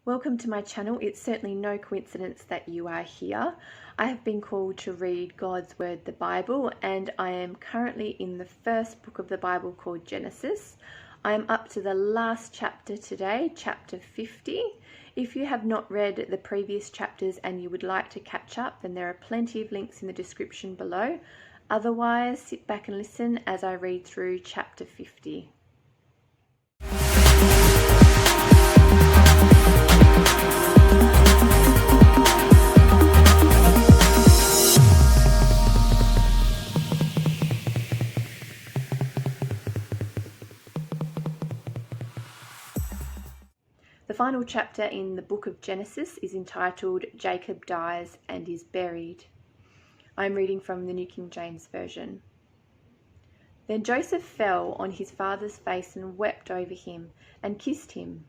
Welcome to my channel. It's certainly no coincidence that you are here. I have been called to read God's Word, the Bible, and I am currently in the first book of the Bible called Genesis. I am up to the last chapter today, chapter 50. If you have not read the previous chapters and you would like to catch up, then there are plenty of links in the description below. Otherwise, sit back and listen as I read through chapter 50. The final chapter in the book of Genesis is entitled Jacob Dies and is Buried. I'm reading from the New King James Version. Then Joseph fell on his father's face and wept over him and kissed him.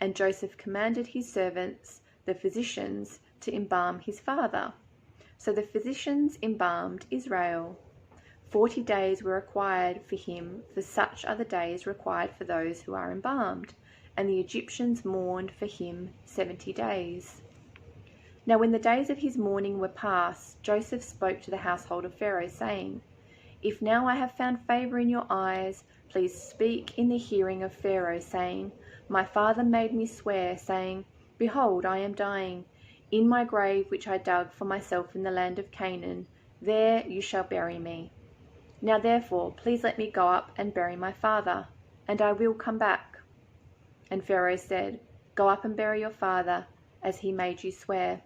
And Joseph commanded his servants, the physicians, to embalm his father. So the physicians embalmed Israel. 40 days were required for him, for such are the days required for those who are embalmed. And the Egyptians mourned for him 70 days. Now when the days of his mourning were past, Joseph spoke to the household of Pharaoh, saying, If now I have found favour in your eyes, please speak in the hearing of Pharaoh, saying, My father made me swear, saying, Behold, I am dying. In my grave which I dug for myself in the land of Canaan, there you shall bury me. Now therefore, please let me go up and bury my father, and I will come back. And Pharaoh said, Go up and bury your father, as he made you swear.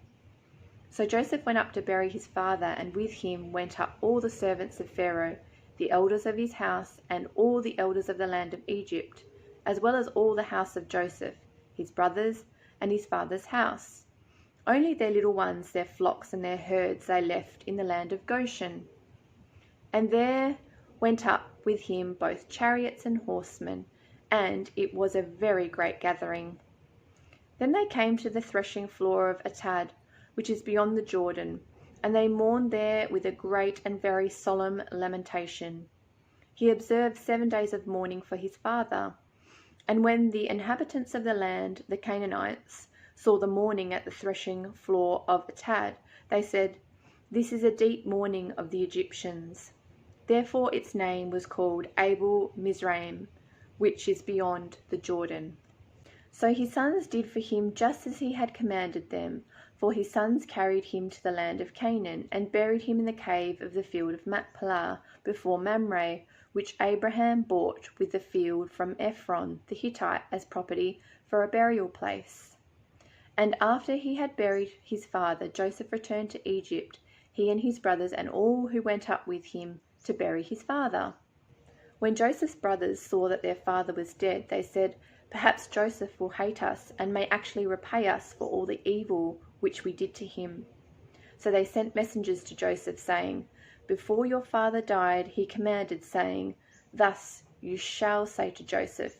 So Joseph went up to bury his father, and with him went up all the servants of Pharaoh, the elders of his house, and all the elders of the land of Egypt, as well as all the house of Joseph, his brothers, and his father's house. Only their little ones, their flocks, and their herds they left in the land of Goshen. And there went up with him both chariots and horsemen, and it was a very great gathering. Then they came to the threshing floor of Atad, which is beyond the Jordan, and they mourned there with a great and very solemn lamentation. He observed 7 days of mourning for his father. And when the inhabitants of the land, the Canaanites, saw the mourning at the threshing floor of Atad, they said, This is a deep mourning of the Egyptians. Therefore its name was called Abel Mizraim, which is beyond the Jordan. So his sons did for him just as he had commanded them, for his sons carried him to the land of Canaan, and buried him in the cave of the field of Machpelah before Mamre, which Abraham bought with the field from Ephron the Hittite as property for a burial place. And after he had buried his father, Joseph returned to Egypt, he and his brothers and all who went up with him to bury his father. When Joseph's brothers saw that their father was dead, they said, Perhaps Joseph will hate us and may actually repay us for all the evil which we did to him. So they sent messengers to Joseph, saying, Before your father died, he commanded, saying, Thus you shall say to Joseph,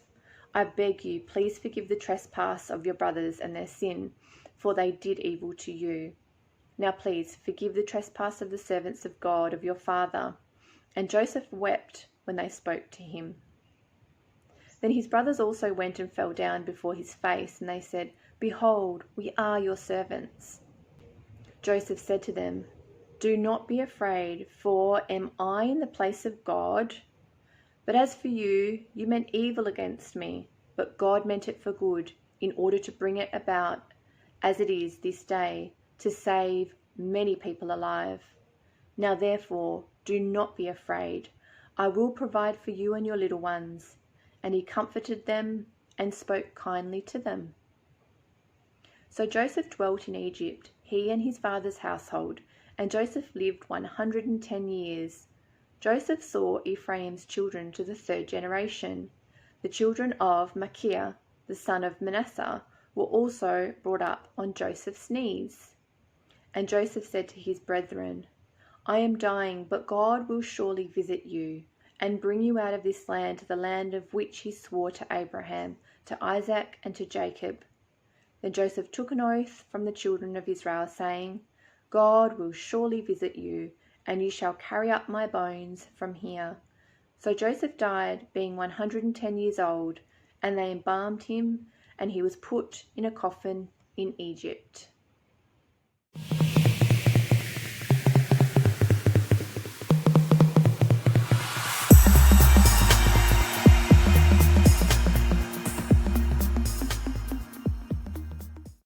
I beg you, please forgive the trespass of your brothers and their sin, for they did evil to you. Now please forgive the trespass of the servants of God of your father. And Joseph wept when they spoke to him. Then his brothers also went and fell down before his face, and they said, Behold, we are your servants. Joseph said to them, Do not be afraid, for am I in the place of God? But as for you, you meant evil against me, but God meant it for good, in order to bring it about, as it is this day, to save many people alive. Now therefore, do not be afraid. I will provide for you and your little ones. And he comforted them and spoke kindly to them. So Joseph dwelt in Egypt, he and his father's household, and Joseph lived 110 years. Joseph saw Ephraim's children to the 3rd generation. The children of Machir, the son of Manasseh, were also brought up on Joseph's knees. And Joseph said to his brethren, I am dying, but God will surely visit you, and bring you out of this land to the land of which he swore to Abraham, to Isaac, and to Jacob. Then Joseph took an oath from the children of Israel, saying, God will surely visit you, and you shall carry up my bones from here. So Joseph died, being 110 years old, and they embalmed him, and he was put in a coffin in Egypt.